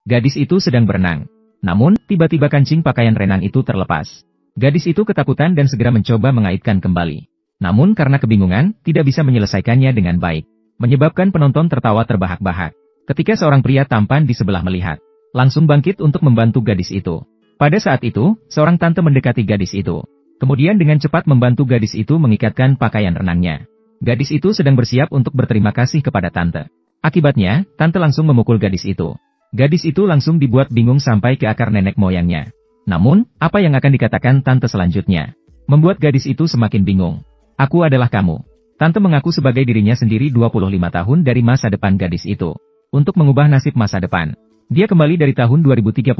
Gadis itu sedang berenang. Namun, tiba-tiba kancing pakaian renang itu terlepas. Gadis itu ketakutan dan segera mencoba mengaitkan kembali. Namun karena kebingungan, tidak bisa menyelesaikannya dengan baik. Menyebabkan penonton tertawa terbahak-bahak. Ketika seorang pria tampan di sebelah melihat, langsung bangkit untuk membantu gadis itu. Pada saat itu, seorang tante mendekati gadis itu. Kemudian dengan cepat membantu gadis itu mengikatkan pakaian renangnya. Gadis itu sedang bersiap untuk berterima kasih kepada tante. Akibatnya, tante langsung memukul gadis itu. Gadis itu langsung dibuat bingung sampai ke akar nenek moyangnya. Namun, apa yang akan dikatakan tante selanjutnya? Membuat gadis itu semakin bingung. Aku adalah kamu. Tante mengaku sebagai dirinya sendiri 25 tahun dari masa depan gadis itu. Untuk mengubah nasib masa depan. Dia kembali dari tahun 2038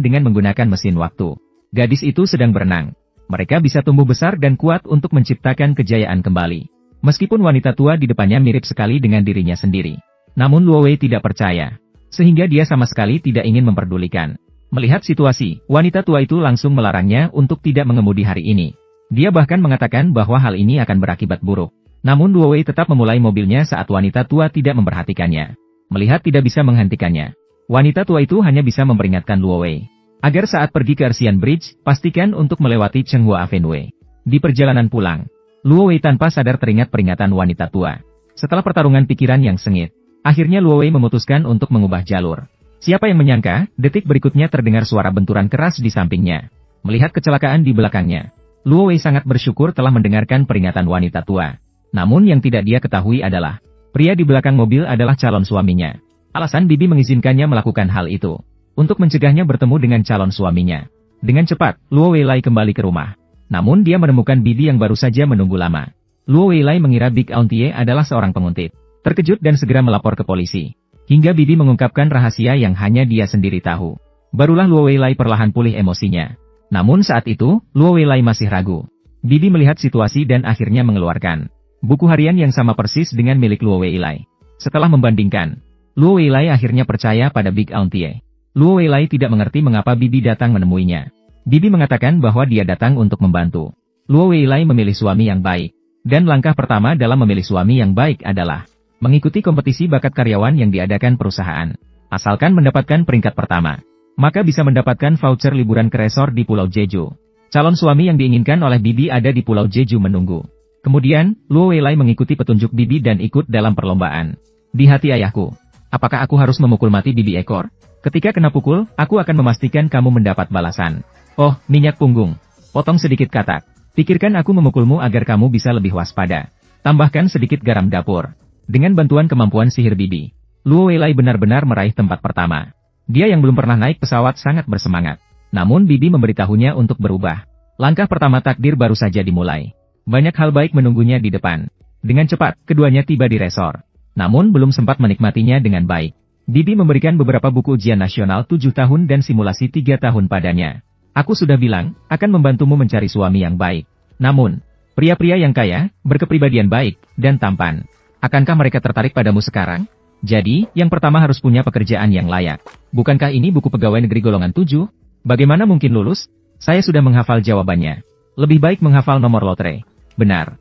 dengan menggunakan mesin waktu. Gadis itu sedang berenang. Mereka bisa tumbuh besar dan kuat untuk menciptakan kejayaan kembali. Meskipun wanita tua di depannya mirip sekali dengan dirinya sendiri. Namun Luo Wei tidak percaya. Sehingga dia sama sekali tidak ingin memperdulikan. Melihat situasi, wanita tua itu langsung melarangnya untuk tidak mengemudi hari ini. Dia bahkan mengatakan bahwa hal ini akan berakibat buruk. Namun Luo Wei tetap memulai mobilnya saat wanita tua tidak memperhatikannya. Melihat tidak bisa menghentikannya, wanita tua itu hanya bisa memperingatkan Luo Wei. Agar saat pergi ke Arsian Bridge, pastikan untuk melewati Chenghua Avenue. Di perjalanan pulang, Luo Wei tanpa sadar teringat peringatan wanita tua. Setelah pertarungan pikiran yang sengit, akhirnya Luo Wei memutuskan untuk mengubah jalur. Siapa yang menyangka, detik berikutnya terdengar suara benturan keras di sampingnya. Melihat kecelakaan di belakangnya, Luo Wei sangat bersyukur telah mendengarkan peringatan wanita tua. Namun yang tidak dia ketahui adalah, pria di belakang mobil adalah calon suaminya. Alasan bibi mengizinkannya melakukan hal itu. Untuk mencegahnya bertemu dengan calon suaminya. Dengan cepat, Luo Wei Lai kembali ke rumah. Namun dia menemukan bibi yang baru saja menunggu lama. Luo Wei Lai mengira Big Auntie adalah seorang penguntit. Terkejut dan segera melapor ke polisi. Hingga bibi mengungkapkan rahasia yang hanya dia sendiri tahu. Barulah Luo Wei Lai perlahan pulih emosinya. Namun saat itu, Luo Wei Lai masih ragu. Bibi melihat situasi dan akhirnya mengeluarkan buku harian yang sama persis dengan milik Luo Wei Lai. Setelah membandingkan, Luo Wei Lai akhirnya percaya pada Big Auntie. Luo Wei Lai tidak mengerti mengapa bibi datang menemuinya. Bibi mengatakan bahwa dia datang untuk membantu. Luo Wei Lai memilih suami yang baik. Dan langkah pertama dalam memilih suami yang baik adalah mengikuti kompetisi bakat karyawan yang diadakan perusahaan. Asalkan mendapatkan peringkat pertama, maka bisa mendapatkan voucher liburan ke resort di Pulau Jeju. Calon suami yang diinginkan oleh bibi ada di Pulau Jeju menunggu. Kemudian, Luo Wei Lai mengikuti petunjuk bibi dan ikut dalam perlombaan. Di hati ayahku, apakah aku harus memukul mati bibi ekor? Ketika kena pukul, aku akan memastikan kamu mendapat balasan. Oh, minyak punggung. Potong sedikit katak. Pikirkan aku memukulmu agar kamu bisa lebih waspada. Tambahkan sedikit garam dapur. Dengan bantuan kemampuan sihir bibi, Luo Wei Lai benar-benar meraih tempat pertama. Dia yang belum pernah naik pesawat sangat bersemangat. Namun bibi memberitahunya untuk berubah. Langkah pertama takdir baru saja dimulai. Banyak hal baik menunggunya di depan. Dengan cepat, keduanya tiba di resor. Namun belum sempat menikmatinya dengan baik. Bibi memberikan beberapa buku ujian nasional 7 tahun dan simulasi 3 tahun padanya. Aku sudah bilang, akan membantumu mencari suami yang baik. Namun, pria-pria yang kaya, berkepribadian baik, dan tampan. Akankah mereka tertarik padamu sekarang? Jadi, yang pertama harus punya pekerjaan yang layak. Bukankah ini buku pegawai negeri golongan 7? Bagaimana mungkin lulus? Saya sudah menghafal jawabannya. Lebih baik menghafal nomor lotre. Benar.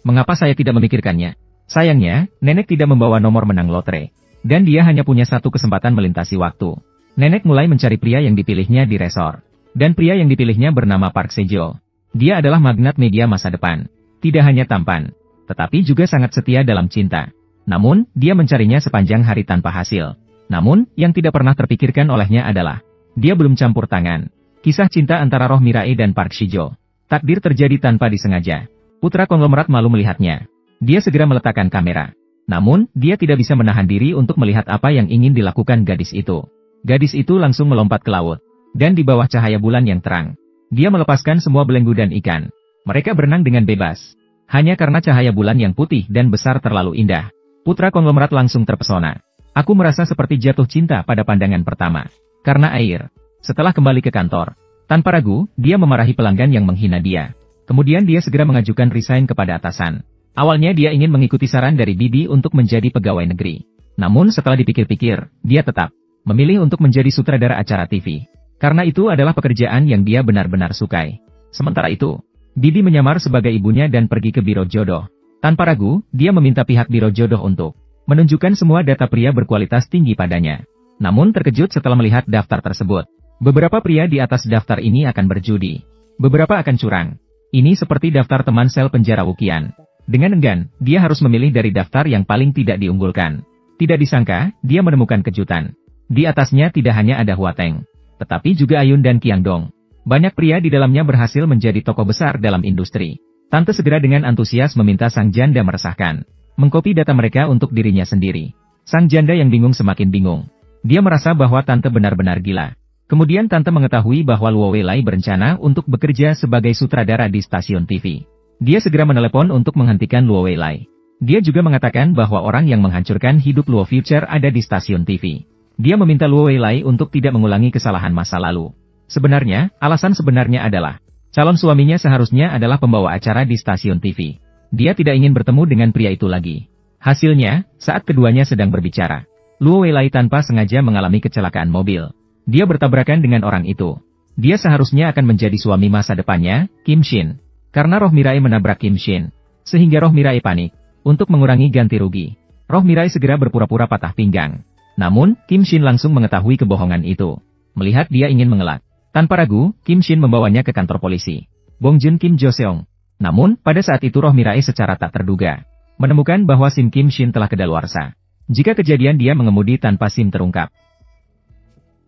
Mengapa saya tidak memikirkannya? Sayangnya, nenek tidak membawa nomor menang lotre. Dan dia hanya punya satu kesempatan melintasi waktu. Nenek mulai mencari pria yang dipilihnya di resor. Dan pria yang dipilihnya bernama Park Sejol. Dia adalah magnat media masa depan. Tidak hanya tampan, tetapi juga sangat setia dalam cinta. Namun, dia mencarinya sepanjang hari tanpa hasil. Namun, yang tidak pernah terpikirkan olehnya adalah, dia belum campur tangan. Kisah cinta antara Roh Mirae dan Park Sejol. Takdir terjadi tanpa disengaja. Putra konglomerat malu melihatnya. Dia segera meletakkan kamera. Namun, dia tidak bisa menahan diri untuk melihat apa yang ingin dilakukan gadis itu. Gadis itu langsung melompat ke laut. Dan di bawah cahaya bulan yang terang, dia melepaskan semua belenggu dan ikan. Mereka berenang dengan bebas. Hanya karena cahaya bulan yang putih dan besar terlalu indah. Putra konglomerat langsung terpesona. Aku merasa seperti jatuh cinta pada pandangan pertama. Karena air. Setelah kembali ke kantor, tanpa ragu, dia memarahi pelanggan yang menghina dia. Kemudian dia segera mengajukan resign kepada atasan. Awalnya dia ingin mengikuti saran dari bibi untuk menjadi pegawai negeri. Namun setelah dipikir-pikir, dia tetap memilih untuk menjadi sutradara acara TV. Karena itu adalah pekerjaan yang dia benar-benar sukai. Sementara itu, bibi menyamar sebagai ibunya dan pergi ke biro jodoh. Tanpa ragu, dia meminta pihak biro jodoh untuk menunjukkan semua data pria berkualitas tinggi padanya. namun terkejut setelah melihat daftar tersebut. Beberapa pria di atas daftar ini akan berjudi. Beberapa akan curang. Ini seperti daftar teman sel penjara Wuqian. Dengan enggan, dia harus memilih dari daftar yang paling tidak diunggulkan. Tidak disangka, dia menemukan kejutan. Di atasnya tidak hanya ada Hua Teng, tetapi juga Ayun dan Qiang Dong. Banyak pria di dalamnya berhasil menjadi tokoh besar dalam industri. Tante segera dengan antusias meminta sang janda meresahkan, mengkopi data mereka untuk dirinya sendiri. Sang janda yang bingung semakin bingung. Dia merasa bahwa tante benar-benar gila. Kemudian tante mengetahui bahwa Luo Weilai berencana untuk bekerja sebagai sutradara di stasiun TV. Dia segera menelepon untuk menghentikan Luo Weilai. Dia juga mengatakan bahwa orang yang menghancurkan hidup Luo Future ada di stasiun TV. Dia meminta Luo Weilai untuk tidak mengulangi kesalahan masa lalu. Sebenarnya, alasan sebenarnya adalah, calon suaminya seharusnya adalah pembawa acara di stasiun TV. Dia tidak ingin bertemu dengan pria itu lagi. Hasilnya, saat keduanya sedang berbicara, Luo Weilai tanpa sengaja mengalami kecelakaan mobil. Dia bertabrakan dengan orang itu. Dia seharusnya akan menjadi suami masa depannya, Kim Shin. Karena Roh Mirai menabrak Kim Shin, sehingga Roh Mirai panik. Untuk mengurangi ganti rugi, Roh Mirai segera berpura-pura patah pinggang. Namun, Kim Shin langsung mengetahui kebohongan itu. Melihat dia ingin mengelak, tanpa ragu, Kim Shin membawanya ke kantor polisi. Bongjun Kim Joseong. Namun, pada saat itu Roh Mirai secara tak terduga menemukan bahwa SIM Kim Shin telah kedaluarsa. Jika kejadian dia mengemudi tanpa SIM terungkap,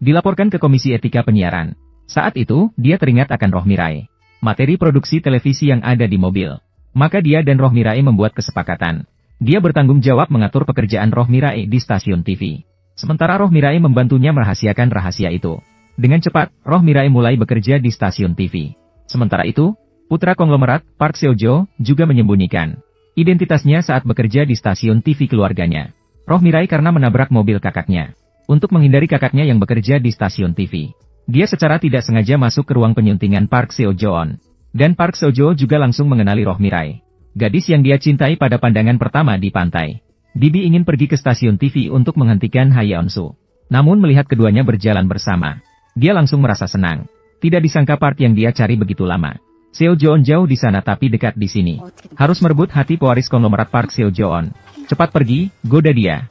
dilaporkan ke Komisi Etika Penyiaran. Saat itu, dia teringat akan Roh Mirai, materi produksi televisi yang ada di mobil. Maka dia dan Roh Mirai membuat kesepakatan. Dia bertanggung jawab mengatur pekerjaan Roh Mirai di stasiun TV. Sementara Roh Mirai membantunya merahasiakan rahasia itu. Dengan cepat, Roh Mirai mulai bekerja di stasiun TV. Sementara itu, putra konglomerat, Park Seo-jo, juga menyembunyikan identitasnya saat bekerja di stasiun TV keluarganya. Roh Mirai karena menabrak mobil kakaknya. Untuk menghindari kakaknya yang bekerja di stasiun TV, dia secara tidak sengaja masuk ke ruang penyuntingan Park Seo-joon. Dan Park Seo-jo juga langsung mengenali Roh Mirai, gadis yang dia cintai pada pandangan pertama di pantai. Bibi ingin pergi ke stasiun TV untuk menghentikan Ha Yeon-su. Namun melihat keduanya berjalan bersama, dia langsung merasa senang. Tidak disangka Park yang dia cari begitu lama. Seo-joon jauh di sana tapi dekat di sini. Harus merebut hati pewaris konglomerat Park Seo-joon. Cepat pergi, goda dia.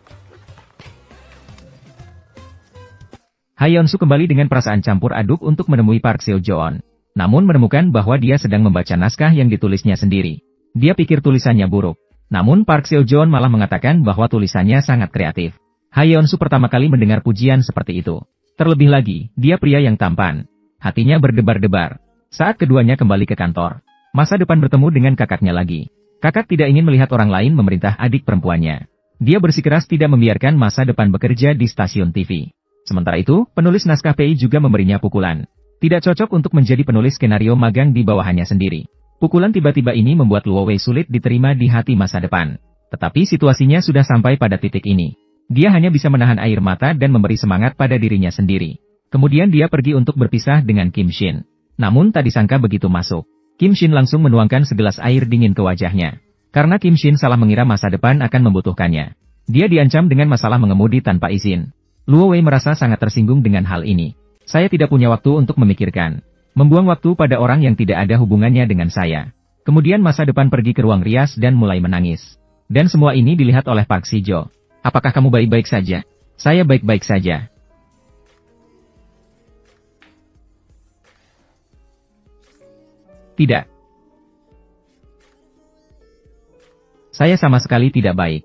Ha Yeon-su kembali dengan perasaan campur aduk untuk menemui Park Seo-joon. Namun menemukan bahwa dia sedang membaca naskah yang ditulisnya sendiri. Dia pikir tulisannya buruk. Namun Park Seo-joon malah mengatakan bahwa tulisannya sangat kreatif. Ha Yeon-su pertama kali mendengar pujian seperti itu. Terlebih lagi, dia pria yang tampan. Hatinya berdebar-debar. Saat keduanya kembali ke kantor, masa depan bertemu dengan kakaknya lagi. Kakak tidak ingin melihat orang lain memerintah adik perempuannya. Dia bersikeras tidak membiarkan masa depan bekerja di stasiun TV. Sementara itu, penulis naskah PI juga memberinya pukulan. Tidak cocok untuk menjadi penulis skenario magang di bawahannya sendiri. Pukulan tiba-tiba ini membuat Luo Wei sulit diterima di hati masa depan. Tetapi situasinya sudah sampai pada titik ini. Dia hanya bisa menahan air mata dan memberi semangat pada dirinya sendiri. Kemudian dia pergi untuk berpisah dengan Kim Shin. Namun tak disangka begitu masuk, Kim Shin langsung menuangkan segelas air dingin ke wajahnya. Karena Kim Shin salah mengira masa depan akan membutuhkannya. Dia diancam dengan masalah mengemudi tanpa izin. Luo Wei merasa sangat tersinggung dengan hal ini. Saya tidak punya waktu untuk memikirkan. Membuang waktu pada orang yang tidak ada hubungannya dengan saya. Kemudian masa depan pergi ke ruang rias dan mulai menangis. Dan semua ini dilihat oleh Park Si-jo. Apakah kamu baik-baik saja? Saya baik-baik saja. Tidak. Saya sama sekali tidak baik.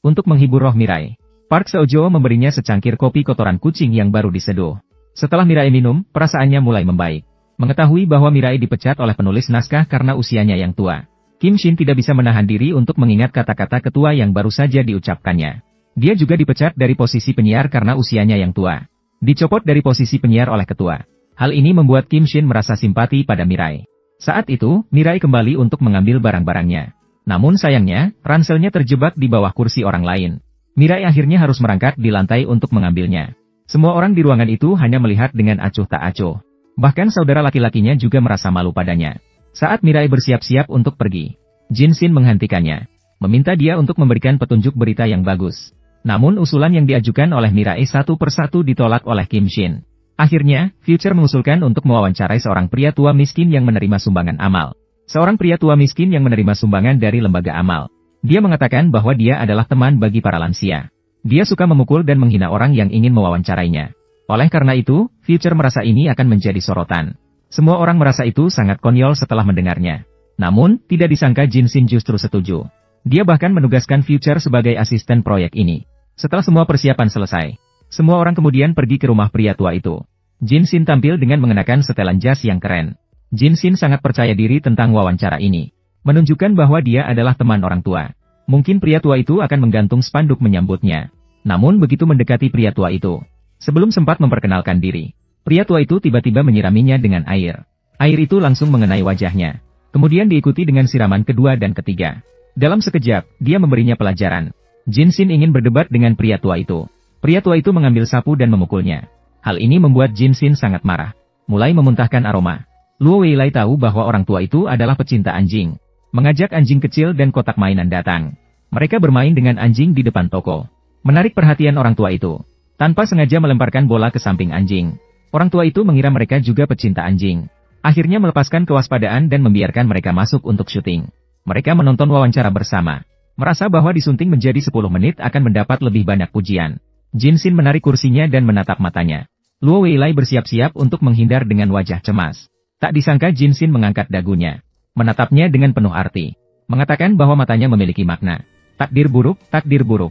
Untuk menghibur Roh Mirai, Park Seo-jo memberinya secangkir kopi kotoran kucing yang baru diseduh. Setelah Mirai minum, perasaannya mulai membaik. Mengetahui bahwa Mirai dipecat oleh penulis naskah karena usianya yang tua, Kim Shin tidak bisa menahan diri untuk mengingat kata-kata ketua yang baru saja diucapkannya. Dia juga dipecat dari posisi penyiar karena usianya yang tua. Dicopot dari posisi penyiar oleh ketua. Hal ini membuat Kim Shin merasa simpati pada Mirai. Saat itu, Mirai kembali untuk mengambil barang-barangnya. Namun sayangnya, ranselnya terjebak di bawah kursi orang lain. Mirai akhirnya harus merangkak di lantai untuk mengambilnya. Semua orang di ruangan itu hanya melihat dengan acuh tak acuh. Bahkan saudara laki-lakinya juga merasa malu padanya. Saat Mirai bersiap-siap untuk pergi, Jin Shin menghentikannya, meminta dia untuk memberikan petunjuk berita yang bagus. Namun usulan yang diajukan oleh Mirai satu persatu ditolak oleh Kim Shin. Akhirnya, Future mengusulkan untuk mewawancarai seorang pria tua miskin yang menerima sumbangan amal. Seorang pria tua miskin yang menerima sumbangan dari lembaga amal. Dia mengatakan bahwa dia adalah teman bagi para lansia. Dia suka memukul dan menghina orang yang ingin mewawancarainya. Oleh karena itu, Future merasa ini akan menjadi sorotan. Semua orang merasa itu sangat konyol setelah mendengarnya. Namun, tidak disangka Jin Shin justru setuju. Dia bahkan menugaskan Future sebagai asisten proyek ini. Setelah semua persiapan selesai, semua orang kemudian pergi ke rumah pria tua itu. Jin Shin tampil dengan mengenakan setelan jas yang keren. Jin Shin sangat percaya diri tentang wawancara ini. Menunjukkan bahwa dia adalah teman orang tua. Mungkin pria tua itu akan menggantung spanduk menyambutnya. Namun begitu mendekati pria tua itu, sebelum sempat memperkenalkan diri, pria tua itu tiba-tiba menyiraminya dengan air. Air itu langsung mengenai wajahnya. Kemudian diikuti dengan siraman kedua dan ketiga. Dalam sekejap, dia memberinya pelajaran. Jin Shin ingin berdebat dengan pria tua itu. Pria tua itu mengambil sapu dan memukulnya. Hal ini membuat Jin Shin sangat marah. Mulai memuntahkan aroma. Luo Weilai tahu bahwa orang tua itu adalah pecinta anjing. Mengajak anjing kecil dan kotak mainan datang. Mereka bermain dengan anjing di depan toko. Menarik perhatian orang tua itu. Tanpa sengaja melemparkan bola ke samping anjing. Orang tua itu mengira mereka juga pecinta anjing. Akhirnya melepaskan kewaspadaan dan membiarkan mereka masuk untuk syuting. Mereka menonton wawancara bersama. Merasa bahwa disunting menjadi 10 menit akan mendapat lebih banyak pujian. Jin Shin menarik kursinya dan menatap matanya. Luo Weilai bersiap-siap untuk menghindar dengan wajah cemas. Tak disangka Jin Shin mengangkat dagunya. Menatapnya dengan penuh arti. Mengatakan bahwa matanya memiliki makna. Takdir buruk, takdir buruk.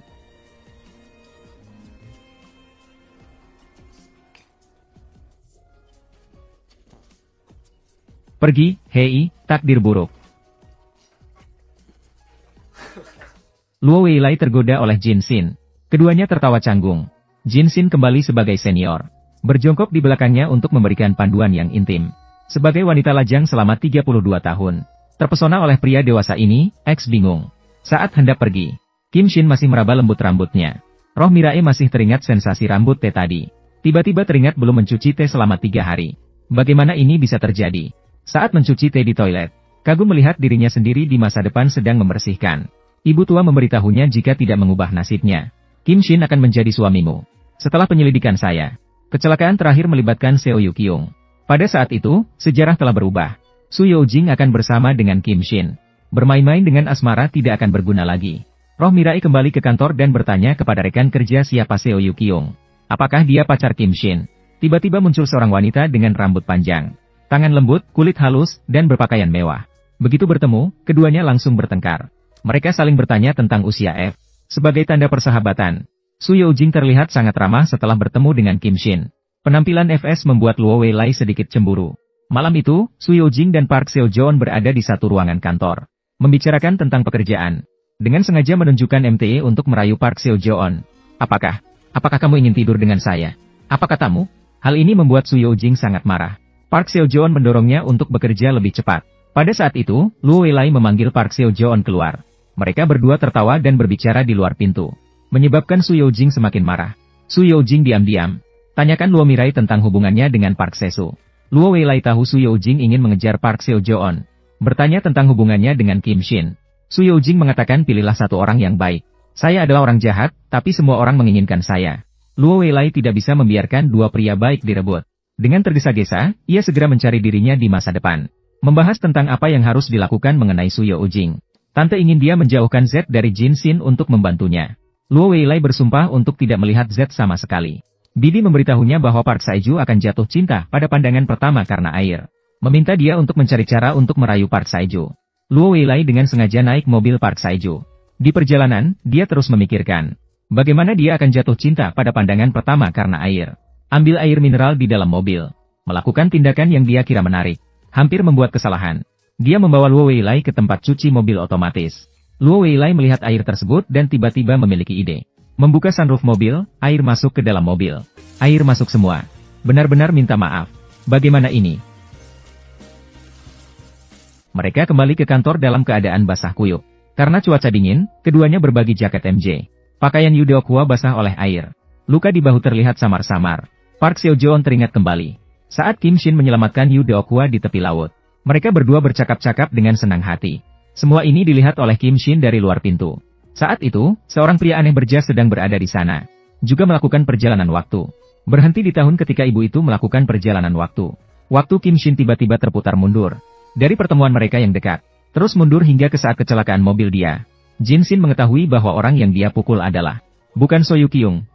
Pergi, hei, takdir buruk. Luo Weilai tergoda oleh Jin Shin. Keduanya tertawa canggung. Jin Shin kembali sebagai senior. Berjongkok di belakangnya untuk memberikan panduan yang intim. Sebagai wanita lajang selama 32 tahun. Terpesona oleh pria dewasa ini, X bingung. Saat hendak pergi, Kim Shin masih meraba lembut rambutnya. Roh Mirae masih teringat sensasi rambut teh tadi. Tiba-tiba teringat belum mencuci teh selama 3 hari. Bagaimana ini bisa terjadi? Saat mencuci teh di toilet, kagum melihat dirinya sendiri di masa depan sedang membersihkan. Ibu tua memberitahunya jika tidak mengubah nasibnya, Kim Shin akan menjadi suamimu. Setelah penyelidikan saya, kecelakaan terakhir melibatkan Seo Yu Kyung. Pada saat itu, sejarah telah berubah. Su Youjing akan bersama dengan Kim Shin. Bermain-main dengan asmara tidak akan berguna lagi. Roh Mirai kembali ke kantor dan bertanya kepada rekan kerja siapa Seo Yu Kyung. Apakah dia pacar Kim Shin? Tiba-tiba muncul seorang wanita dengan rambut panjang. Tangan lembut, kulit halus, dan berpakaian mewah. Begitu bertemu, keduanya langsung bertengkar. Mereka saling bertanya tentang usia F. Sebagai tanda persahabatan, Su Youjing terlihat sangat ramah setelah bertemu dengan Kim Shin. Penampilan FS membuat Luo Weilai sedikit cemburu. Malam itu, Su Youjing dan Park Seo Joon berada di satu ruangan kantor. Membicarakan tentang pekerjaan. Dengan sengaja menunjukkan MTE untuk merayu Park Seo Joon. Apakah kamu ingin tidur dengan saya? Apa katamu? Hal ini membuat Su Youjing sangat marah. Park Seo Joon mendorongnya untuk bekerja lebih cepat. Pada saat itu, Luo Weilai memanggil Park Seo Joon keluar. Mereka berdua tertawa dan berbicara di luar pintu. Menyebabkan Su Youjing semakin marah. Su Youjing diam-diam. Tanyakan Luo Mirai tentang hubungannya dengan Park Seo. Luo Weilai tahu Su Youjing ingin mengejar Park Seo Joon. Bertanya tentang hubungannya dengan Kim Shin. Su Youjing mengatakan pilihlah satu orang yang baik. Saya adalah orang jahat, tapi semua orang menginginkan saya. Luo Weilai tidak bisa membiarkan dua pria baik direbut. Dengan tergesa-gesa, ia segera mencari dirinya di masa depan. Membahas tentang apa yang harus dilakukan mengenai Su Youjing. Tante ingin dia menjauhkan Z dari Jin Shin untuk membantunya. Luo Weilai bersumpah untuk tidak melihat Z sama sekali. Bibi memberitahunya bahwa Park Saiju akan jatuh cinta pada pandangan pertama karena air. Meminta dia untuk mencari cara untuk merayu Park Saiju. Luo Weilai dengan sengaja naik mobil Park Saiju. Di perjalanan, dia terus memikirkan. Bagaimana dia akan jatuh cinta pada pandangan pertama karena air. Ambil air mineral di dalam mobil. Melakukan tindakan yang dia kira menarik. Hampir membuat kesalahan. Dia membawa Luo Weilai ke tempat cuci mobil otomatis. Luo Weilai melihat air tersebut dan tiba-tiba memiliki ide. Membuka sunroof mobil, air masuk ke dalam mobil. Air masuk semua. Benar-benar minta maaf. Bagaimana ini? Mereka kembali ke kantor dalam keadaan basah kuyup. Karena cuaca dingin, keduanya berbagi jaket MJ. Pakaian Yu Deokhwa basah oleh air. Luka di bahu terlihat samar-samar. Park Seo Joon teringat kembali. Saat Kim Shin menyelamatkan Yu Deokhwa di tepi laut. Mereka berdua bercakap-cakap dengan senang hati. Semua ini dilihat oleh Kim Shin dari luar pintu. Saat itu, seorang pria aneh berjas sedang berada di sana. Juga melakukan perjalanan waktu. Berhenti di tahun ketika ibu itu melakukan perjalanan waktu. Waktu Kim Shin tiba-tiba terputar mundur. Dari pertemuan mereka yang dekat. Terus mundur hingga ke saat kecelakaan mobil dia. Jin Shin mengetahui bahwa orang yang dia pukul adalah Bukan Soyu Kyung,